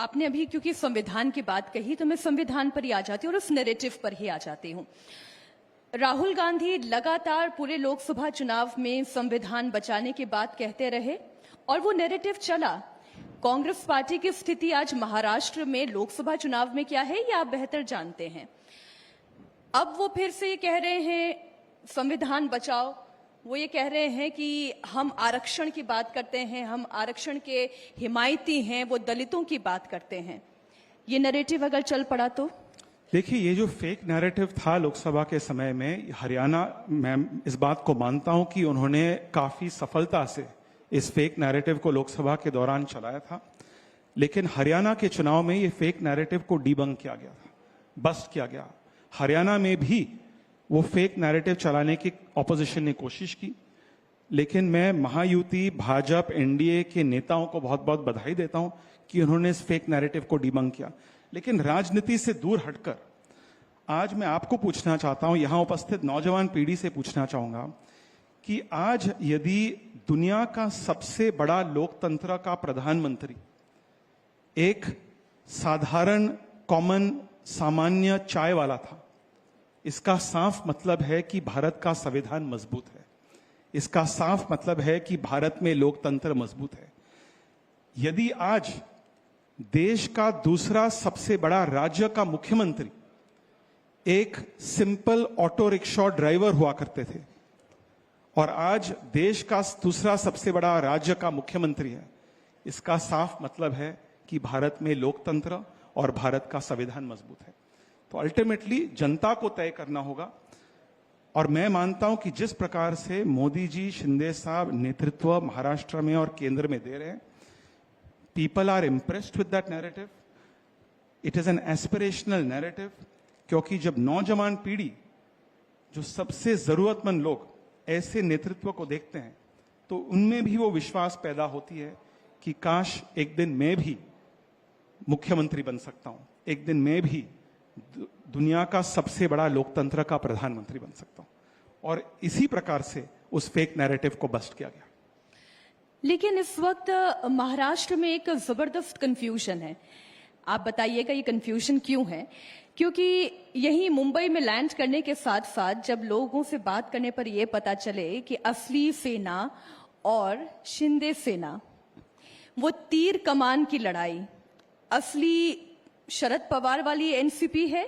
आपने अभी क्योंकि संविधान की बात कही तो मैं संविधान पर ही आ जाती हूँ और उस नैरेटिव पर ही आ जाती हूँ। राहुल गांधी लगातार पूरे लोकसभा चुनाव में संविधान बचाने की बात कहते रहे और वो नैरेटिव चला। कांग्रेस पार्टी की स्थिति आज महाराष्ट्र में लोकसभा चुनाव में क्या है ये आप बेहतर जानते हैं। अब वो फिर से ये कह रहे हैं संविधान बचाओ, वो ये कह रहे हैं कि हम आरक्षण की बात करते हैं, हम आरक्षण के हिमायती हैं, वो दलितों की बात करते हैं। ये नैरेटिव अगर चल पड़ा तो देखिए, ये जो फेक नैरेटिव था लोकसभा के समय में, हरियाणा, मैं इस बात को मानता हूं कि उन्होंने काफी सफलता से इस फेक नैरेटिव को लोकसभा के दौरान चलाया था, लेकिन हरियाणा के चुनाव में ये फेक नैरेटिव को डिबंक किया गया था, बस्ट किया गया। हरियाणा में भी वो फेक नैरेटिव चलाने की ऑपोजिशन ने कोशिश की, लेकिन मैं महायुति, भाजपा, एनडीए के नेताओं को बहुत बहुत बधाई देता हूं कि उन्होंने इस फेक नैरेटिव को डिबंक किया। लेकिन राजनीति से दूर हटकर आज मैं आपको पूछना चाहता हूं, यहां उपस्थित नौजवान पीढ़ी से पूछना चाहूंगा कि आज यदि दुनिया का सबसे बड़ा लोकतंत्र का प्रधानमंत्री एक साधारण कॉमन सामान्य चाय वाला था, इसका साफ मतलब है कि भारत का संविधान मजबूत है। इसका साफ मतलब है कि भारत में लोकतंत्र मजबूत है। यदि आज देश का दूसरा सबसे बड़ा राज्य का मुख्यमंत्री एक सिंपल ऑटो रिक्शा ड्राइवर हुआ करते थे और आज देश का दूसरा सबसे बड़ा राज्य का मुख्यमंत्री है, इसका साफ मतलब है कि भारत में लोकतंत्र और भारत का संविधान मजबूत है। तो अल्टीमेटली जनता को तय करना होगा और मैं मानता हूं कि जिस प्रकार से मोदी जी, शिंदे साहब नेतृत्व महाराष्ट्र में और केंद्र में दे रहे हैं, people are impressed with that narrative. It is an aspirational narrative, क्योंकि जब नौजवान पीढ़ी, जो सबसे जरूरतमंद लोग ऐसे नेतृत्व को देखते हैं तो उनमें भी वो विश्वास पैदा होती है कि काश एक दिन मैं भी मुख्यमंत्री बन सकता हूं, एक दिन मैं भी दुनिया का सबसे बड़ा लोकतंत्र का प्रधानमंत्री बन सकता हूं। और इसी प्रकार से उस फेक नैरेटिव को बस्ट किया गया। लेकिन इस वक्त महाराष्ट्र में एक जबरदस्त कंफ्यूजन है। आप बताइएगा ये कंफ्यूजन क्यों है? क्योंकि यही मुंबई में लैंड करने के साथ साथ जब लोगों से बात करने पर यह पता चले कि असली सेना और शिंदे सेना, वो तीर कमान की लड़ाई असली शरद पवार वाली एनसीपी है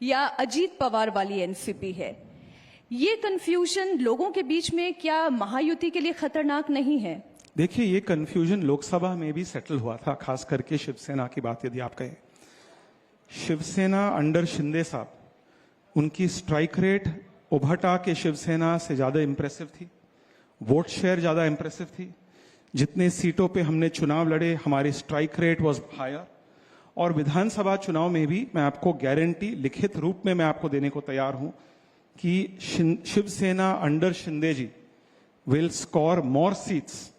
या अजीत पवार वाली एनसीपी है, ये कंफ्यूजन लोगों के बीच में क्या महायुति के लिए खतरनाक नहीं है? देखिए, ये कंफ्यूजन लोकसभा में भी सेटल हुआ था, खास करके शिवसेना की बात यदि आप कहें। शिवसेना अंडर शिंदे साहब, उनकी स्ट्राइक रेट उभटा के शिवसेना से ज्यादा इंप्रेसिव थी, वोट शेयर ज्यादा इंप्रेसिव थी। जितने सीटों पे हमने चुनाव लड़े, हमारी स्ट्राइक रेट वाज हायर। और विधानसभा चुनाव में भी मैं आपको गारंटी लिखित रूप में मैं आपको देने को तैयार हूं कि Shiv Sena under Shinde ji will score more seats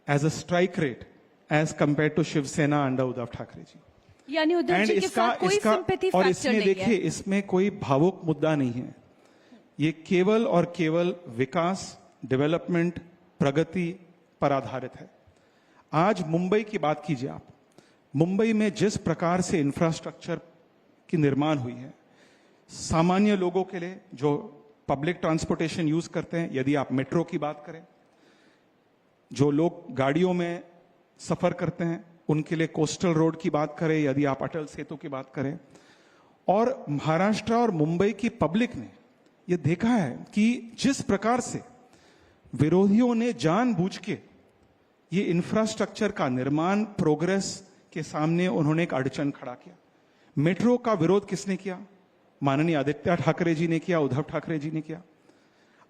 as a strike rate as compared to Shiv Sena under Uddhav Thackeray ji. यानी उद्धव जी के साथ कोई सिंपैथी फैक्टर नहीं है। और इसमें देखिए, इसमें कोई भावुक मुद्दा नहीं है, ये केवल और केवल विकास, डेवलपमेंट, प्रगति पर आधारित है। आज मुंबई की बात कीजिए आप, मुंबई में जिस प्रकार से इंफ्रास्ट्रक्चर की निर्माण हुई है, सामान्य लोगों के लिए जो पब्लिक ट्रांसपोर्टेशन यूज करते हैं, यदि आप मेट्रो की बात करें, जो लोग गाड़ियों में सफर करते हैं उनके लिए कोस्टल रोड की बात करें, यदि आप अटल सेतु की बात करें, और महाराष्ट्र और मुंबई की पब्लिक ने यह देखा है कि जिस प्रकार से विरोधियों ने जानबूझ के ये इंफ्रास्ट्रक्चर का निर्माण, प्रोग्रेस के सामने उन्होंने एक अड़चन खड़ा किया। मेट्रो का विरोध किसने किया? माननीय आदित्य ठाकरे जी ने किया, उद्धव ठाकरे जी ने किया।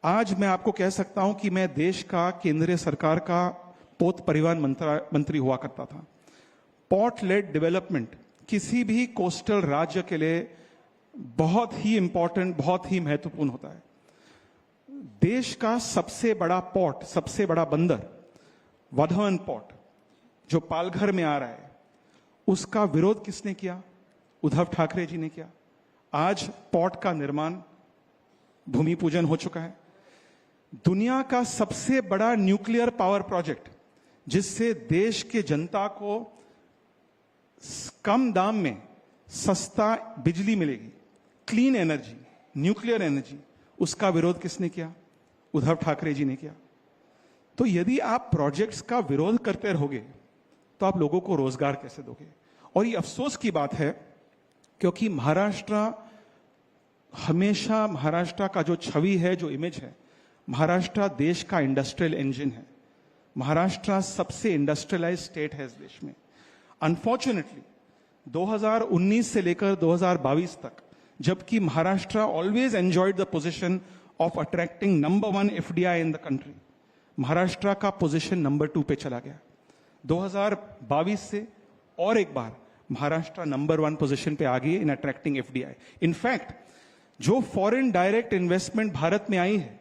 आज मैं आपको कह सकता हूं कि मैं देश का केंद्रीय सरकार का पोत परिवहन मंत्री हुआ करता था। पोर्ट लेड डेवलपमेंट किसी भी कोस्टल राज्य के लिए बहुत ही इंपॉर्टेंट, बहुत ही महत्वपूर्ण होता है। देश का सबसे बड़ा पोर्ट, सबसे बड़ा बंदर वधवन पोर्ट जो पालघर में आ रहा है, उसका विरोध किसने किया? उद्धव ठाकरे जी ने किया। आज पोर्ट का निर्माण, भूमि पूजन हो चुका है। दुनिया का सबसे बड़ा न्यूक्लियर पावर प्रोजेक्ट जिससे देश के जनता को कम दाम में सस्ता बिजली मिलेगी, क्लीन एनर्जी, न्यूक्लियर एनर्जी, उसका विरोध किसने किया? उद्धव ठाकरे जी ने किया। तो यदि आप प्रोजेक्ट्स का विरोध करते रहोगे तो आप लोगों को रोजगार कैसे दोगे? और ये अफसोस की बात है क्योंकि महाराष्ट्र का जो छवि है, जो इमेज है, महाराष्ट्र देश का इंडस्ट्रियल इंजन है। महाराष्ट्र सबसे इंडस्ट्रियलाइज स्टेट है इस देश में। अनफॉर्चुनेटली 2019 से लेकर 2022 तक, जबकि Maharashtra always enjoyed the position of attracting number 1 FDI in the country, Maharashtra का पोजीशन नंबर 2 पे चला गया। 2022 से और एक बार महाराष्ट्र नंबर 1 पोजीशन पे आ गई इन अट्रैक्टिंग एफडीआई। इनफैक्ट जो फॉरेन डायरेक्ट इन्वेस्टमेंट भारत में आई है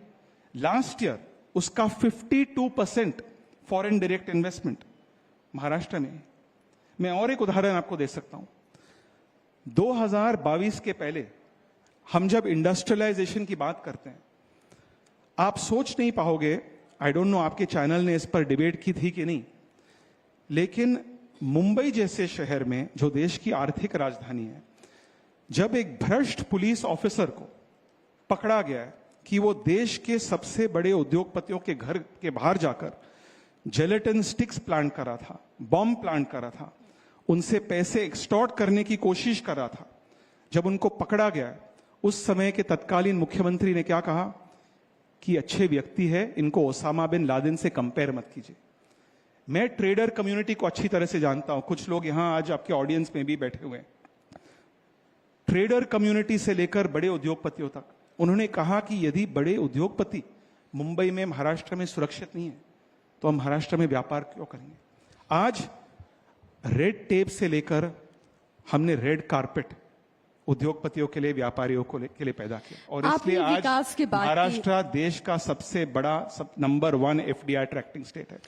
लास्ट ईयर, उसका 52% फॉरेन डायरेक्ट इन्वेस्टमेंट महाराष्ट्र में है। मैं और एक उदाहरण आपको दे सकता हूं। 2022 के पहले हम जब इंडस्ट्रियलाइजेशन की बात करते हैं, आप सोच नहीं पाओगे, आई डोंट नो आपके चैनल ने इस पर डिबेट की थी कि नहीं, लेकिन मुंबई जैसे शहर में, जो देश की आर्थिक राजधानी है, जब एक भ्रष्ट पुलिस ऑफिसर को पकड़ा गया कि वो देश के सबसे बड़े उद्योगपतियों के घर के बाहर जाकर जेलेटिन स्टिक्स प्लांट कर रहा था, बॉम्ब प्लांट कर रहा था, उनसे पैसे एक्सटॉर्ट करने की कोशिश कर रहा था, जब उनको पकड़ा गया, उस समय के तत्कालीन मुख्यमंत्री ने क्या कहा कि अच्छे व्यक्ति है, इनको ओसामा बिन लादेन से कंपेयर मत कीजिए। मैं ट्रेडर कम्युनिटी को अच्छी तरह से जानता हूं, कुछ लोग यहां आज आपके ऑडियंस में भी बैठे हुए हैं। ट्रेडर कम्युनिटी से लेकर बड़े उद्योगपतियों तक उन्होंने कहा कि यदि बड़े उद्योगपति मुंबई में, महाराष्ट्र में सुरक्षित नहीं है, तो हम महाराष्ट्र में व्यापार क्यों करेंगे? आज रेड टेप से लेकर हमने रेड कारपेट उद्योगपतियों के लिए, व्यापारियों के लिए पैदा किया, और इसलिए आज महाराष्ट्र देश का सबसे बड़ा नंबर 1 एफडीआई अट्रैक्टिंग स्टेट है।